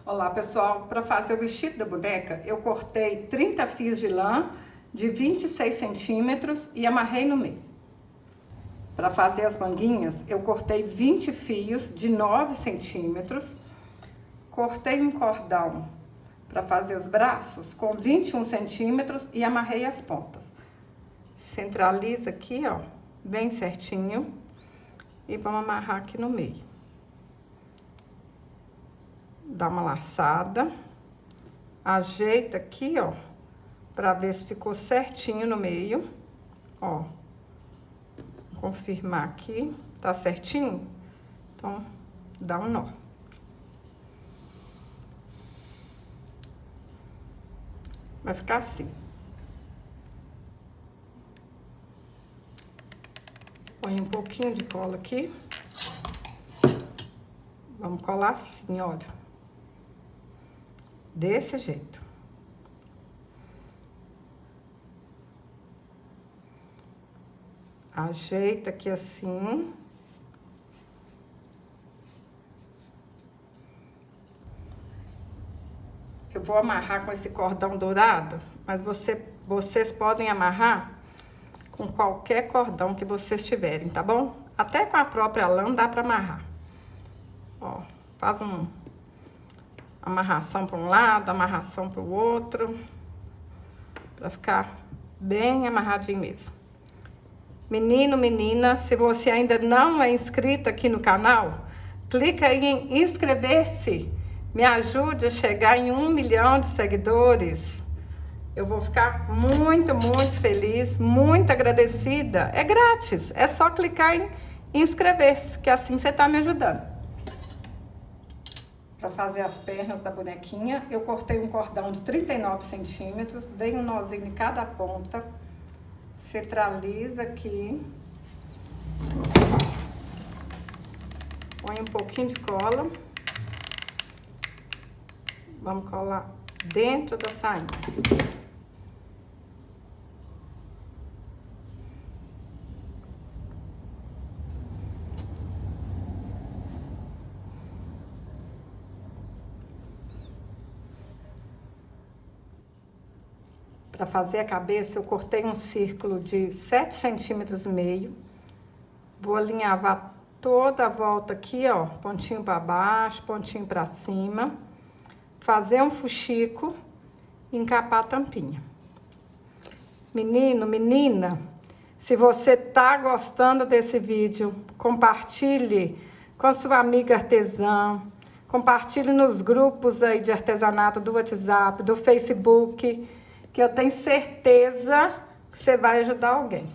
Olá pessoal, para fazer o vestido da boneca eu cortei 30 fios de lã de 26 centímetros e amarrei no meio. Para fazer as manguinhas eu cortei 20 fios de 9 centímetros, cortei um cordão para fazer os braços com 21 centímetros e amarrei as pontas. Centraliza aqui, ó, bem certinho e vamos amarrar aqui no meio. Dá uma laçada, ajeita aqui, ó, pra ver se ficou certinho no meio, ó. Confirmar aqui, tá certinho? Então, dá um nó. Vai ficar assim. Põe um pouquinho de cola aqui. Vamos colar assim, olha. Desse jeito. Ajeita aqui assim. Eu vou amarrar com esse cordão dourado, mas vocês podem amarrar com qualquer cordão que vocês tiverem, tá bom? Até com a própria lã dá pra amarrar. Ó, faz uma amarração para um lado, amarração para o outro, para ficar bem amarradinho mesmo. Menino, menina, se você ainda não é inscrito aqui no canal, clica aí em inscrever-se. Me ajude a chegar em 1 milhão de seguidores. Eu vou ficar muito, muito feliz, muito agradecida. É grátis, é só clicar em inscrever-se, que assim você tá me ajudando. Para fazer as pernas da bonequinha, eu cortei um cordão de 39 centímetros, dei um nozinho em cada ponta, centraliza aqui, põe um pouquinho de cola, vamos colar dentro da sainha. Para fazer a cabeça, eu cortei um círculo de 7 centímetros e meio. Vou alinhavar toda a volta aqui, ó, pontinho para baixo, pontinho para cima. Fazer um fuxico e encapar a tampinha. Menino, menina, se você tá gostando desse vídeo, compartilhe com sua amiga artesã. Compartilhe nos grupos aí de artesanato do WhatsApp, do Facebook, que eu tenho certeza que você vai ajudar alguém.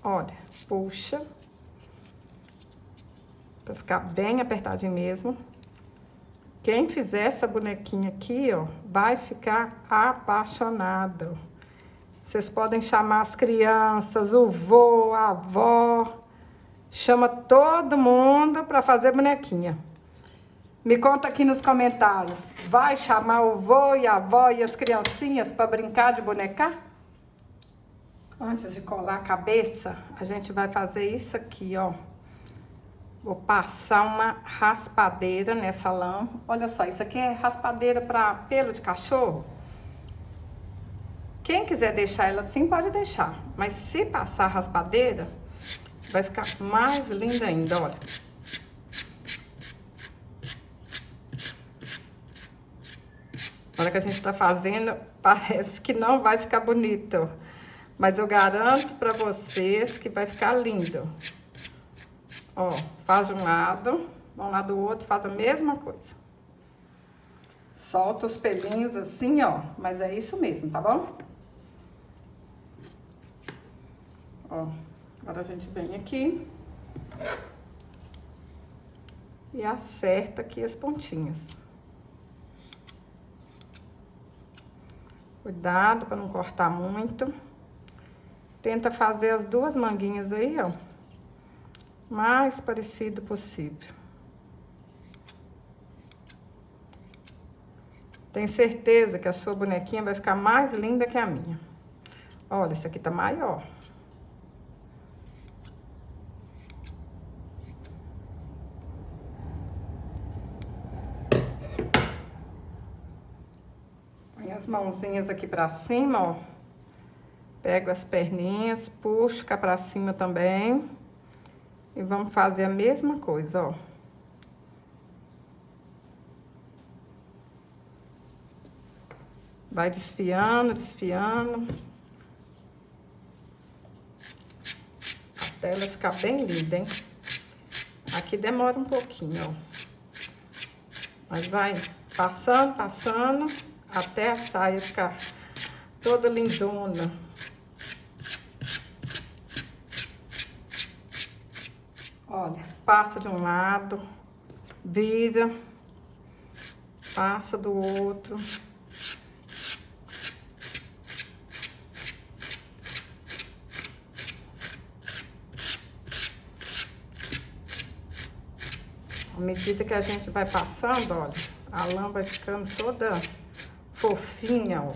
Olha, puxa. Pra ficar bem apertadinho mesmo. Quem fizer essa bonequinha aqui, ó, vai ficar apaixonado. Vocês podem chamar as crianças, o vô, a avó. Chama todo mundo pra fazer bonequinha. Me conta aqui nos comentários, vai chamar o vô e a avó e as criancinhas para brincar de bonecar? Antes de colar a cabeça, a gente vai fazer isso aqui, ó. Vou passar uma raspadeira nessa lã. Olha só, isso aqui é raspadeira para pelo de cachorro. Quem quiser deixar ela assim, pode deixar. Mas se passar a raspadeira, vai ficar mais linda ainda, olha. Na hora que a gente tá fazendo, parece que não vai ficar bonito. Mas eu garanto pra vocês que vai ficar lindo. Ó, faz de um lado, vamos lá do outro, faz a mesma coisa. Solta os pelinhos assim, ó, mas é isso mesmo, tá bom? Ó, agora a gente vem aqui e acerta aqui as pontinhas. Cuidado para não cortar muito. Tenta fazer as duas manguinhas aí, ó, mais parecido possível. Tenho certeza que a sua bonequinha vai ficar mais linda que a minha. Olha, essa aqui tá maior. as mãozinhas aqui pra cima, ó. Pego as perninhas, puxo cá pra cima também. E vamos fazer a mesma coisa, ó. Vai desfiando, desfiando. Até ela ficar bem linda, hein? Aqui demora um pouquinho, ó. Mas vai passando, passando, até a saia ficar toda lindona. Olha, passa de um lado, vira, passa do outro. À medida que a gente vai passando, olha, a lã vai ficando toda fofinha, ó.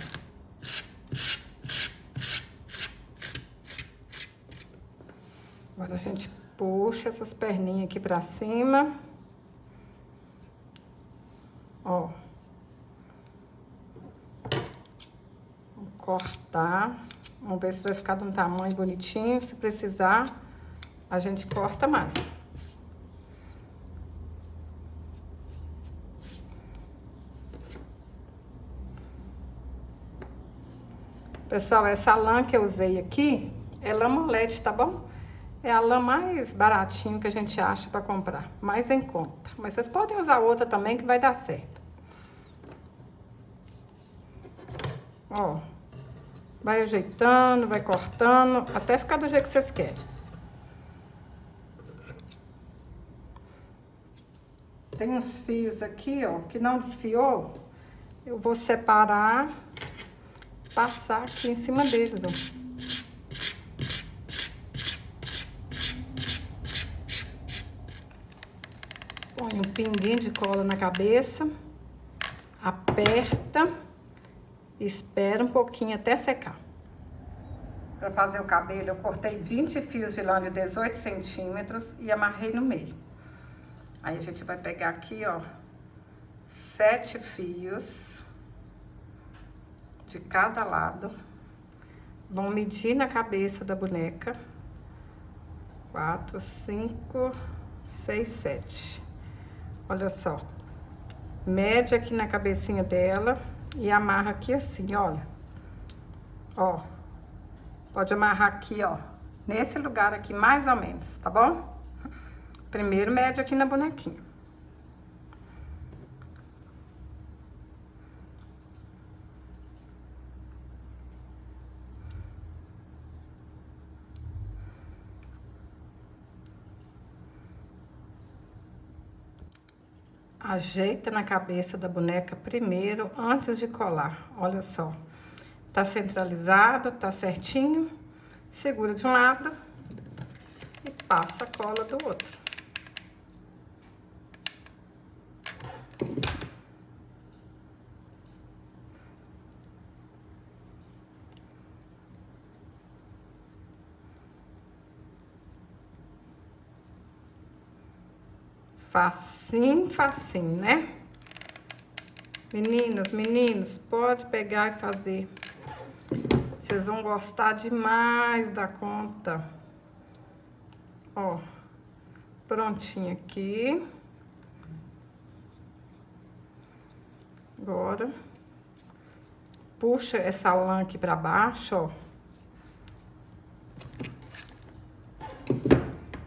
Agora a gente puxa essas perninhas aqui pra cima. Ó. Vamos cortar. Vamos ver se vai ficar de um tamanho bonitinho. Se precisar, a gente corta mais. Pessoal, essa lã que eu usei aqui é lã Moletti, tá bom? É a lã mais baratinho que a gente acha pra comprar, mais em conta. Mas vocês podem usar outra também que vai dar certo. Ó, vai ajeitando, vai cortando, até ficar do jeito que vocês querem. Tem uns fios aqui, ó, que não desfiou. Eu vou separar, passar aqui em cima deles, ó. Põe um pinguinho de cola na cabeça, aperta, espera um pouquinho até secar. Para fazer o cabelo, eu cortei 20 fios de lã de 18 centímetros e amarrei no meio. Aí a gente vai pegar aqui, ó, 7 fios de cada lado. Vamos medir na cabeça da boneca. 4, 5, 6, 7. Olha só. Mede aqui na cabecinha dela e amarra aqui assim, olha. Ó. Pode amarrar aqui, ó. Nesse lugar aqui, mais ou menos, tá bom? Primeiro mede aqui na bonequinha. Ajeita na cabeça da boneca primeiro, antes de colar. Olha só. Tá centralizado, tá certinho. Segura de um lado e passa a cola do outro. Facinho, facinho, né? Meninas, meninos, pode pegar e fazer. Vocês vão gostar demais da conta. Ó, prontinho aqui. Agora, puxa essa lã aqui pra baixo, ó.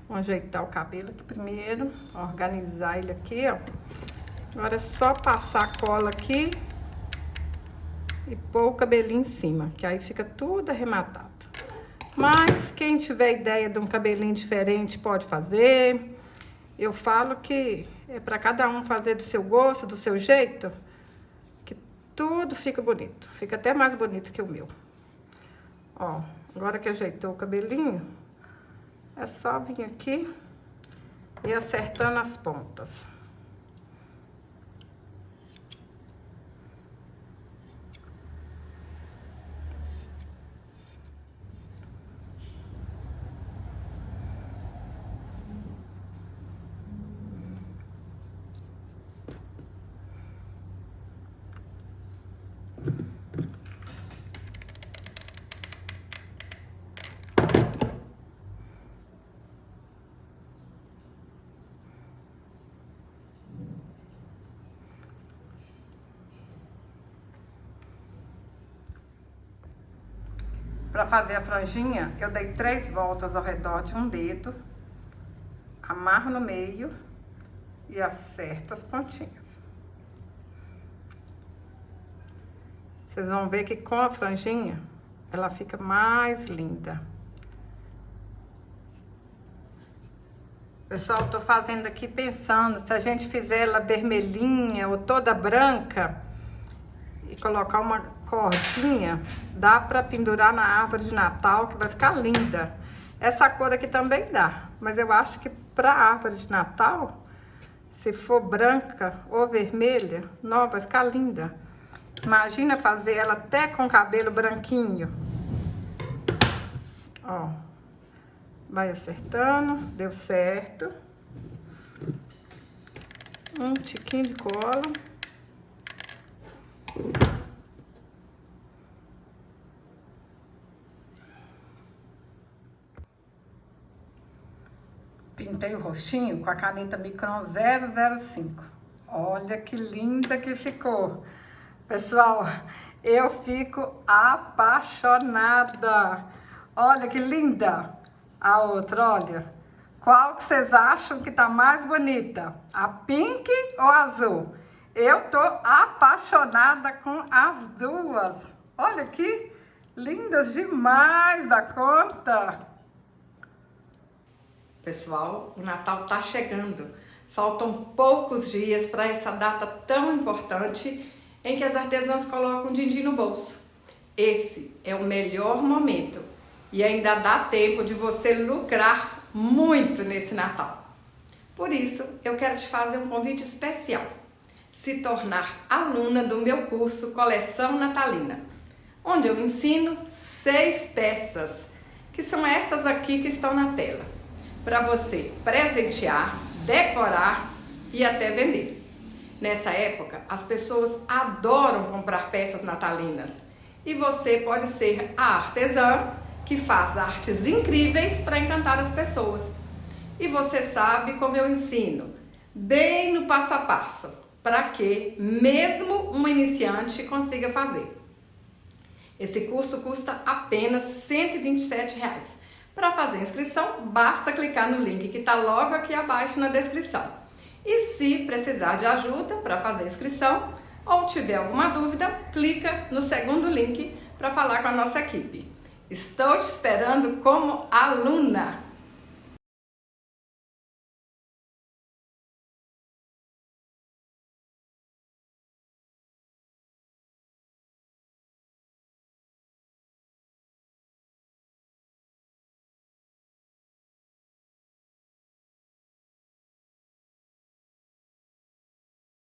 Vamos ajeitar o cabelo aqui primeiro, organizar ele aqui, ó. Agora é só passar a cola aqui e pôr o cabelinho em cima, que aí fica tudo arrematado. Mas quem tiver ideia de um cabelinho diferente pode fazer. Eu falo que é pra cada um fazer do seu gosto, do seu jeito, que tudo fica bonito. Fica até mais bonito que o meu. Ó, agora que ajeitou o cabelinho, é só vir aqui e acertando as pontas. Para fazer a franjinha, eu dei 3 voltas ao redor de um dedo, amarro no meio e acerto as pontinhas. Vocês vão ver que com a franjinha, ela fica mais linda. Pessoal, tô fazendo aqui pensando, se a gente fizer ela vermelhinha ou toda branca e colocar uma cordinha, dá pra pendurar na árvore de Natal, que vai ficar linda. Essa cor aqui também dá, mas eu acho que pra árvore de Natal, se for branca ou vermelha, não, vai ficar linda. Imagina fazer ela até com cabelo branquinho. Ó, vai acertando, deu certo. Um tiquinho de cola. Pintei o rostinho com a caneta Micron 005. Olha que linda que ficou. Pessoal, eu fico apaixonada. Olha que linda. A outra, olha. Qual que vocês acham que tá mais bonita? A pink ou a azul? Eu tô apaixonada com as duas. Olha que lindas demais da conta. Pessoal, o Natal tá chegando. Faltam poucos dias para essa data tão importante em que as artesãs colocam din-din no bolso. Esse é o melhor momento e ainda dá tempo de você lucrar muito nesse Natal. Por isso, eu quero te fazer um convite especial. Se tornar aluna do meu curso Coleção Natalina, onde eu ensino 6 peças, que são essas aqui que estão na tela, para você presentear, decorar e até vender. Nessa época, as pessoas adoram comprar peças natalinas e você pode ser a artesã que faz artes incríveis para encantar as pessoas. E você sabe como eu ensino, bem no passo a passo, para que mesmo um iniciante consiga fazer. Esse curso custa apenas R$ 127. Para fazer a inscrição, basta clicar no link que está logo aqui abaixo na descrição. E se precisar de ajuda para fazer a inscrição ou tiver alguma dúvida, clica no segundo link para falar com a nossa equipe. Estou te esperando como aluna!